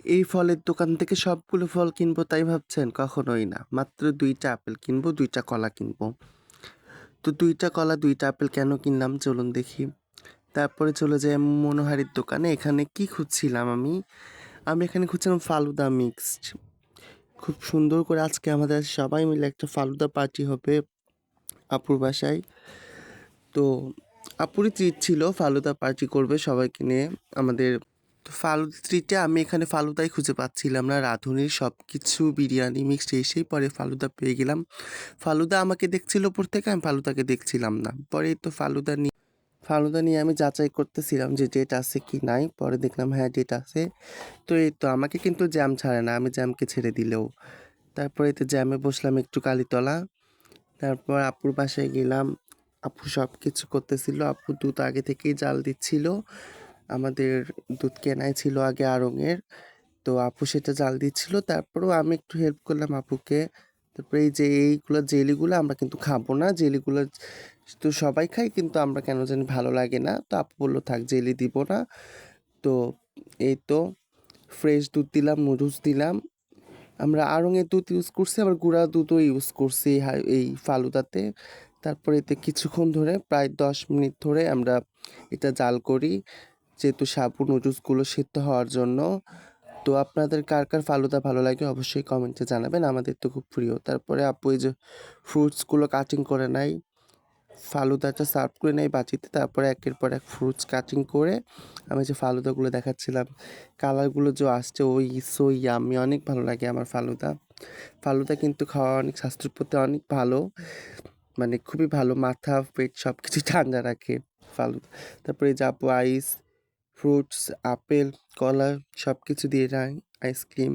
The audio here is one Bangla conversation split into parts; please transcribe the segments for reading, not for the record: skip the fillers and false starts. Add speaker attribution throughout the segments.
Speaker 1: এই ফলের দোকান থেকে সবগুলো ফল কিনবো তাই ভাবছেন? কখনোই না। মাত্র ২ টা আপেল কিনবো, ২ টা কলা কিনবো। তো ২ টা কলা, ২ টা আপেল কেন কিনলাম চলুন দেখি। তারপরে চলে যাই মনোহারীর দোকানে। এখানে কি খুঁজছিলাম আমি? আমি এখানে খুঁজছিলাম ফালুদা মিক্সড। খুব সুন্দর করে আজকে আমাদের সবাই মিলে একটা ফালুদা পার্টি হবে আপুর বাসায়। তো আপুরই ট্রিট ছিল ফালুদা পার্টি করবে সবাইকে নিয়ে আমাদের। তো ফালুদা ট্রিটে আমি এখানে ফালুদাই খুঁজে পাচ্ছিলাম না। রাঁধুনির সব কিছু বিরিয়ানি মিক্সড এসেই পরে ফালুদা পেয়ে গেলাম। ফালুদা আমাকে দেখছিল উপর থেকে, আমি ফালুদাকে দেখছিলাম না। পরে তো ফালুদা নিয়ে আমি যাচাই করতেছিলাম যে ডেট আছে কি নাই। পরে দেখলাম হ্যাঁ ডেট আছে। তো এই তো আমাকে কিন্তু জ্যাম ছাড়ে না, আমি জ্যামকে ছেড়ে দিলেও। তারপরে তো জ্যামে বসলাম একটু কালীতলা। তারপর আপুর বাসায় গেলাম। আপু সব কিছু করতেছিল। আপু দুধ আগে থেকেই জাল দিচ্ছিল। আমাদের দুধ কেনাই ছিল আগে আড়ংয়ের। তো আপু সেটা জাল দিচ্ছিল। তারপরেও আমি একটু হেল্প করলাম আপুকে। তারপরে এই যে এইগুলো জেলিগুলো আমরা কিন্তু খাবো না। জেলিগুলো তো সবাই খাই, কিন্তু আমরা কেন জানি ভালো লাগে না। তো আপু বললো থাক জেলি দিব না। তো এই তো ফ্রেশ দুধ দিলাম, নুডলস দিলাম। আমরা আড়ংয়ের দুধ ইউজ করছি, আবার গুঁড়া দুধও ইউজ করছি এই ফালুদাতে। তারপরে এতে কিছুক্ষণ ধরে প্রায় 10 মিনিট ধরে আমরা এটা জাল করি, যেহেতু সাবু নুডলসগুলো সিদ্ধ হওয়ার জন্য। তো আপনাদের কার কার ফালুদা ভালো লাগে অবশ্যই কমেন্টে জানাবেন, আমাদের তো খুব প্রিয়। তারপরে আপু এই যে ফ্রুটসগুলো কাটিং করে নেয়, ফালুদাটা সার্ভ করে নেয় বাটিতে। তারপরে একের পর এক ফ্রুটস কাটিং করে আমি যে ফালুদাগুলো দেখাচ্ছিলাম, কালারগুলো যে আসছে ওই সো ইয়াম্মি, অনেক ভালো লাগে আমার ফালুদা। ফালুদা কিন্তু খাওয়া অনেক স্বাস্থ্যের প্রতি অনেক ভালো, মানে খুবই ভালো, মাথা পেট সব কিছু ঠান্ডা রাখে ফালুদা। তারপরে এই যে আপু আইস, ফ্রুটস, আপেল, কলা সব কিছু দিয়ে দেয়, আইসক্রিম।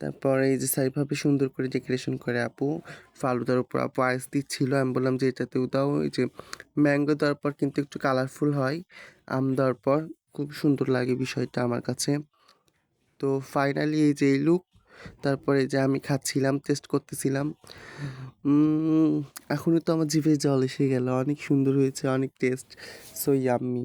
Speaker 1: তারপরে এই যে এইভাবে সুন্দর করে ডেকোরেশন করে আপু ফালুদার উপর আপু আইস দিচ্ছিল। আমি বললাম যে এটাতেও দাও। এই যে ম্যাঙ্গো দেওয়ার পর কিন্তু একটু কালারফুল হয়, আম দেওয়ার পর খুব সুন্দর লাগে বিষয়টা আমার কাছে। তো ফাইনালি এই যে এই লুক। তারপরে যে আমি খাচ্ছিলাম, টেস্ট করতেছিলাম। উম, এখনই তো আমার জিভে জল এসে গেল, অনেক সুন্দর হয়েছে, অনেক টেস্ট, সো ইয়াম্মি।